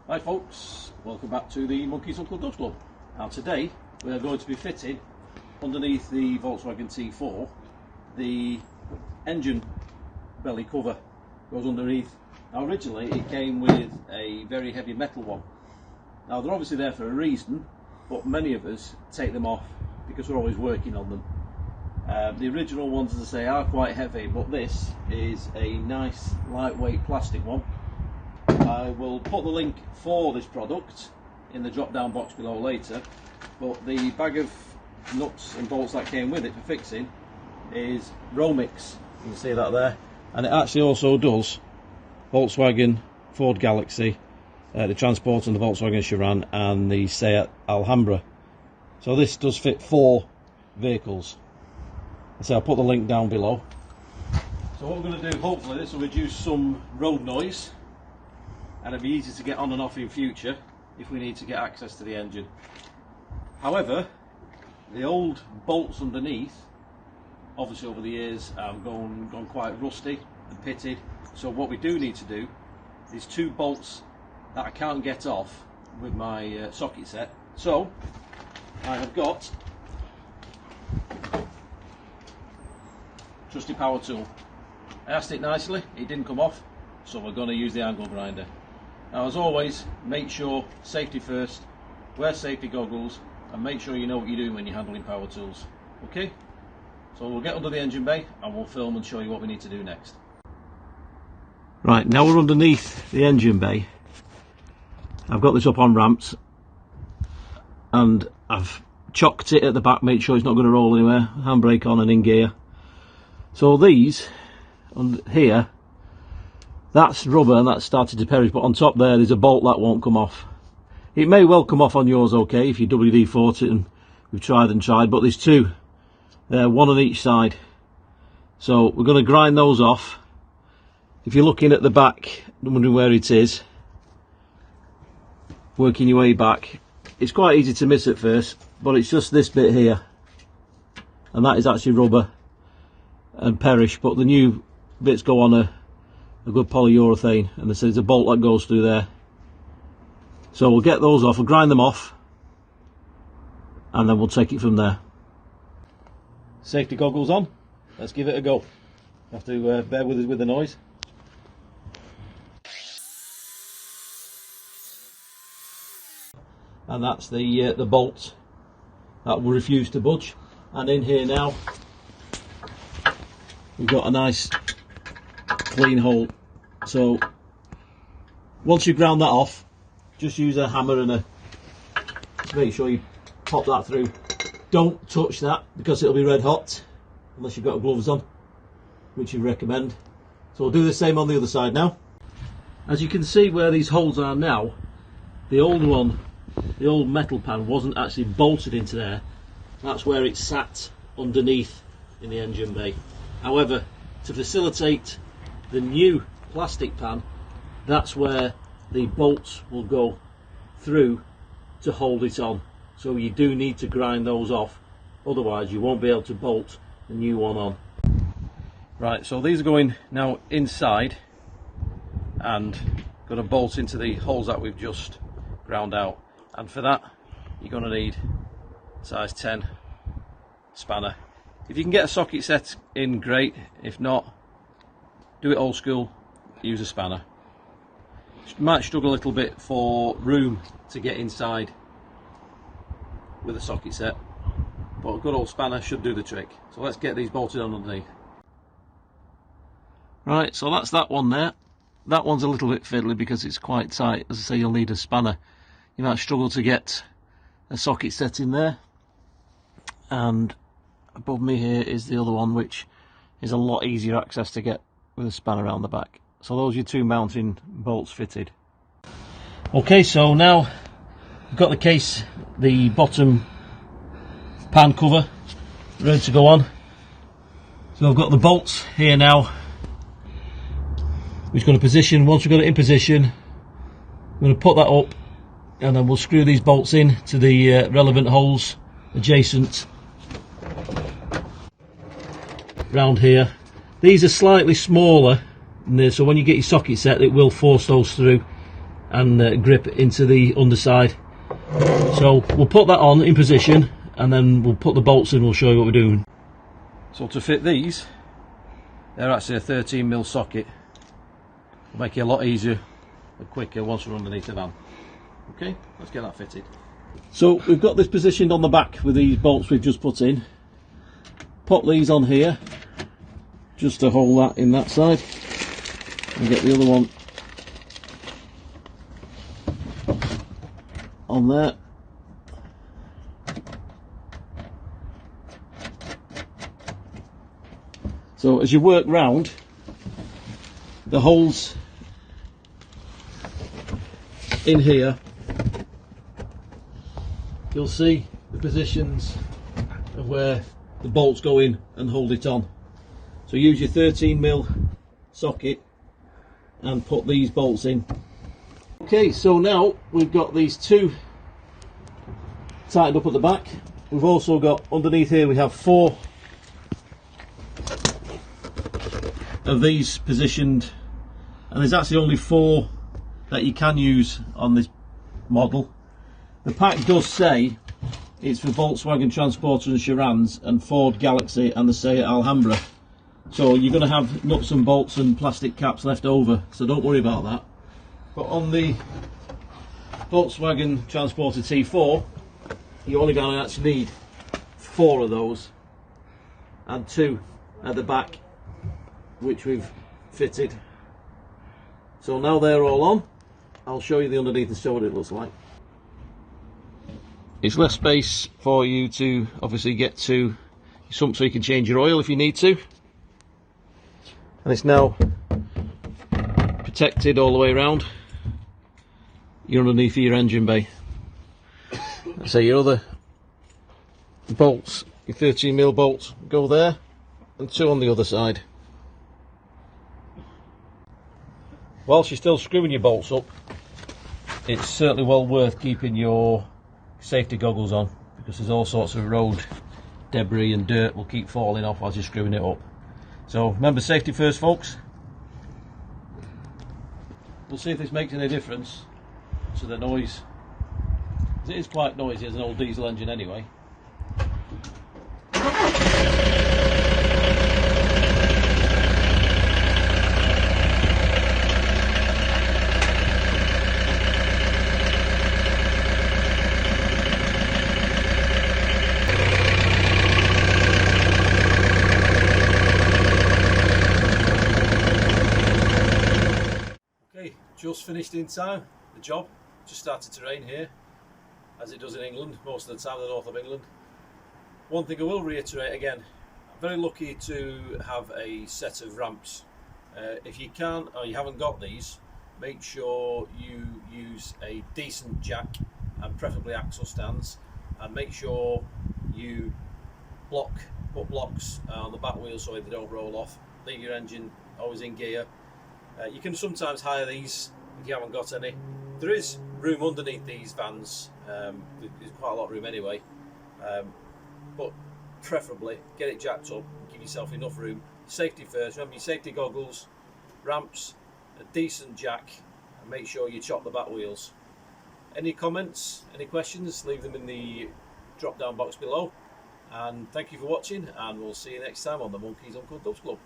Hi folks, welcome back to the Monkey's Uncle Doug's Club. Now today we are going to be fitting underneath the Volkswagen T4 the engine belly cover goes underneath. Now originally it came with a very heavy metal one. Now they're obviously there for a reason, but many of us take them off because we're always working on them. The original ones, as I say, are quite heavy, but this is a nice lightweight plastic one. I will put the link for this product in the drop down box below later, but the bag of nuts and bolts that came with it for fixing is Romix. You can see that there, and it actually also does Volkswagen, Ford Galaxy, the Transporter and the Volkswagen Chiron and the Seat Alhambra. So this does fit 4 vehicles. So I'll put the link down below. So what we're going to do, hopefully this will reduce some road noise and it'll be easy to get on and off in future if we need to get access to the engine. However, the old bolts underneath, obviously over the years, have gone quite rusty and pitted. So what we do need to do is 2 bolts that I can't get off with my socket set. So I have got trusty power tool. I asked it nicely, it didn't come off, so we're going to use the angle grinder. Now as always, make sure safety first, wear safety goggles and make sure you know what you're doing when you're handling power tools. Okay, so we'll get under the engine bay and we'll film and show you what we need to do next. Right, now we're underneath the engine bay. I've got this up on ramps and I've chocked it at the back, make sure it's not going to roll anywhere, handbrake on and in gear. So these on here, that's rubber and that's started to perish, but on top there's a bolt that won't come off. It may well come off on yours, okay, if you WD-40 it, and we've tried and tried, but there's 2 there, 1 on each side. So we're going to grind those off. If you're looking at the back, wondering where it is, working your way back, it's quite easy to miss at first, but it's just this bit here, and that is actually rubber and perish, but the new bits go on a good polyurethane, and there's a bolt that goes through there. So we'll get those off, we'll grind them off, and then we'll take it from there. Safety goggles on, let's give it a go. Have to bear with us with the noise. And that's the bolt that will refuse to budge. And in here now we've got a nice clean hole. So once you ground that off, just use a hammer and to make sure you pop that through. Don't touch that because it'll be red hot unless you've got gloves on, which you recommend. So we'll do the same on the other side now. As you can see where these holes are now, the old one, the old metal pan, wasn't actually bolted into there. That's where it sat underneath in the engine bay. However, to facilitate the new plastic pan, that's where the bolts will go through to hold it on. So you do need to grind those off, otherwise you won't be able to bolt the new one on. Right, so these are going now inside and going to bolt into the holes that we've just ground out. And for that you're going to need size 10 spanner. If you can get a socket set in, great. If not, do it old school, use a spanner. You might struggle a little bit for room to get inside with a socket set, but a good old spanner should do the trick. So let's get these bolted on underneath. Right, so that's that one there. That one's a little bit fiddly because it's quite tight. As I say, you'll need a spanner. You might struggle to get a socket set in there. And above me here is the other one, which is a lot easier access to get with a spanner around the back. So those are your 2 mounting bolts fitted. Okay, so now we've got the case, the bottom pan cover ready to go on. So I've got the bolts here now. We're just going to position, once we've got it in position, I'm going to put that up and then we'll screw these bolts in to the relevant holes adjacent round here. These are slightly smaller, so when you get your socket set it will force those through. and grip into the underside. So we'll put that on in position and then we'll put the bolts in. We'll show you what we're doing. So to fit these, they're actually a 13mm socket. It'll make it a lot easier and quicker once we're underneath the van. Okay, let's get that fitted. So we've got this positioned on the back with these bolts we've just put in. Pop these on here just to hold that in that side, and get the other one on there. So as you work round, the holes in here, you'll see the positions of where the bolts go in and hold it on. So use your 13mm socket and put these bolts in. Okay, so now we've got these two tightened up at the back. We've also got underneath here, we have 4 of these positioned, and there's actually only 4 that you can use on this model. The pack does say it's for Volkswagen Transporter and Charan's and Ford Galaxy and the Seat Alhambra. So you're going to have nuts and bolts and plastic caps left over, so don't worry about that. But on the Volkswagen Transporter T4, you're only going to actually need 4 of those and 2 at the back, which we've fitted. So now they're all on, I'll show you the underneath and show what it looks like. It's less space for you to obviously get to your sump, so you can change your oil if you need to. And it's now protected all the way around. You're underneath your engine bay. So your other bolts, your 13mm bolts, go there, and 2 on the other side. Whilst you're still screwing your bolts up, it's certainly well worth keeping your safety goggles on, because there's all sorts of road debris and dirt will keep falling off as you're screwing it up. So remember, safety first, folks. We'll see if this makes any difference to the noise. It is quite noisy as an old diesel engine anyway. Just finished in time. The job just started to rain here, as it does in England most of the time, in the north of England. One thing I will reiterate again, I'm very lucky to have a set of ramps. If you can't, or you haven't got these, make sure you use a decent jack and preferably axle stands, and make sure you put blocks on the back wheels so they don't roll off. Leave your engine always in gear. You can sometimes hire these if you haven't got any. There is room underneath these vans, there's quite a lot of room anyway, but preferably get it jacked up and give yourself enough room. Safety first, remember your safety goggles, ramps, a decent jack, and make sure you chop the back wheels. Any comments, any questions, leave them in the drop down box below, and thank you for watching, and we'll see you next time on the Monkeys on Dubs Club.